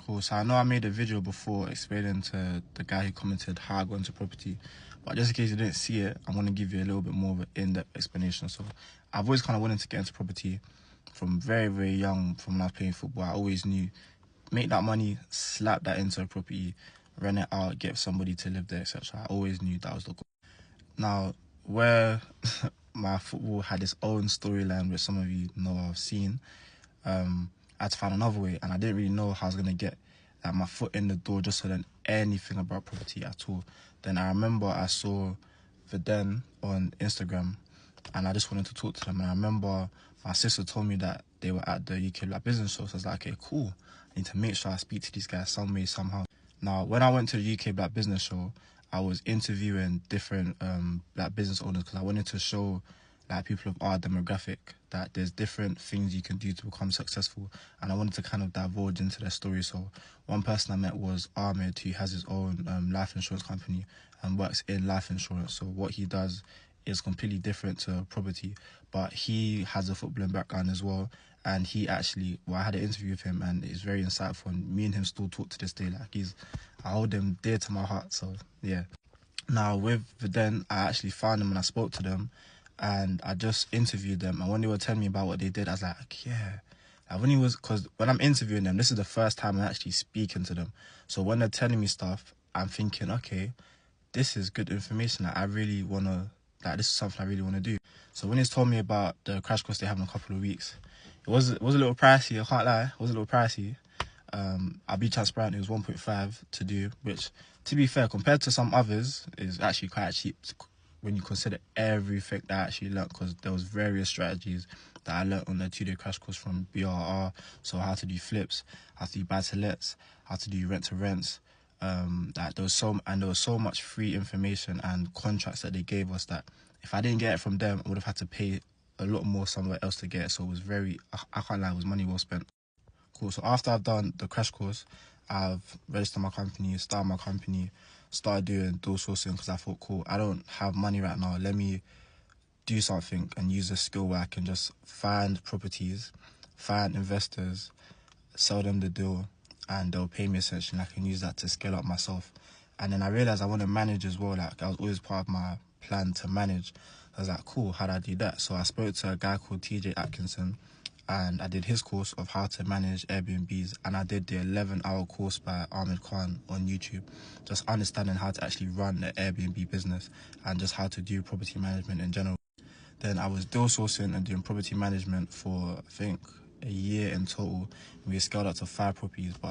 Cool. So I know I made a video before explaining to the guy who commented how I got into property, but just in case you didn't see it, I'm going to give you a little bit more of an in-depth explanation. So I've always kind of wanted to get into property from very, very young. From when I was playing football, I always knew, make that money, slap that into a property, rent it out, get somebody to live there, etc. I always knew that was the goal. Now, where my football had its own storyline, which some of you know I've seen, I had to find another way, and I didn't really know how I was going to get my foot in the door just to learn anything about property at all. Then I remember I saw Viden on Instagram, and I just wanted to talk to them. And I remember my sister told me that they were at the UK Black Business Show, so I was like, okay, cool. I need to make sure I speak to these guys some way, somehow. Now, when I went to the UK Black Business Show, I was interviewing different black business owners because I wanted to show like people of our demographic that there's different things you can do to become successful, and I wanted to kind of divulge into their story. So one person I met was Ahmed, who has his own life insurance company and works in life insurance. So what he does is completely different to property, but he has a footballing background as well. And he actually, I had an interview with him, and it's very insightful. And me and him still talk to this day. Like I hold him dear to my heart. So yeah. Now with Viden, I actually found them and I spoke to them, and I just interviewed them. And when they were telling me about what they did, I was like, yeah. Like because when I'm interviewing them, this is the first time I'm actually speaking to them. So when they're telling me stuff, I'm thinking, okay, this is good information. Like I really wanna, this is something I really wanna do. So when he's told me about the crash course they have in a couple of weeks, it was a little pricey. I can't lie, it was a little pricey. I'll be transparent, it was 1.5 to do, which, to be fair, compared to some others, is actually quite cheap when you consider everything that I actually learnt, because there was various strategies that I learnt on the 2-day crash course from BRR. So how to do flips, how to do buy-to-lets, how to do rent-to-rents. That there was so much free information and contracts that they gave us that if I didn't get it from them, I would have had to pay a lot more somewhere else to get it. So it was I can't lie, it was money well spent. Cool. So after I've done the crash course, I've registered my company, started my company, started doing dual sourcing because I thought, cool, I don't have money right now. Let me do something and use a skill where I can just find properties, find investors, sell them the deal, and they'll pay me essentially. And I can use that to scale up myself. And then I realized I want to manage as well. Like, that was always part of my plan to manage. I was like, cool, how do I do that? So I spoke to a guy called TJ Atkinson, and I did his course of how to manage Airbnbs, and I did the 11-hour course by Ahmed Khan on YouTube, just understanding how to actually run the Airbnb business and just how to do property management in general. Then I was deal sourcing and doing property management for, I think, a year in total. We scaled up to 5 properties, but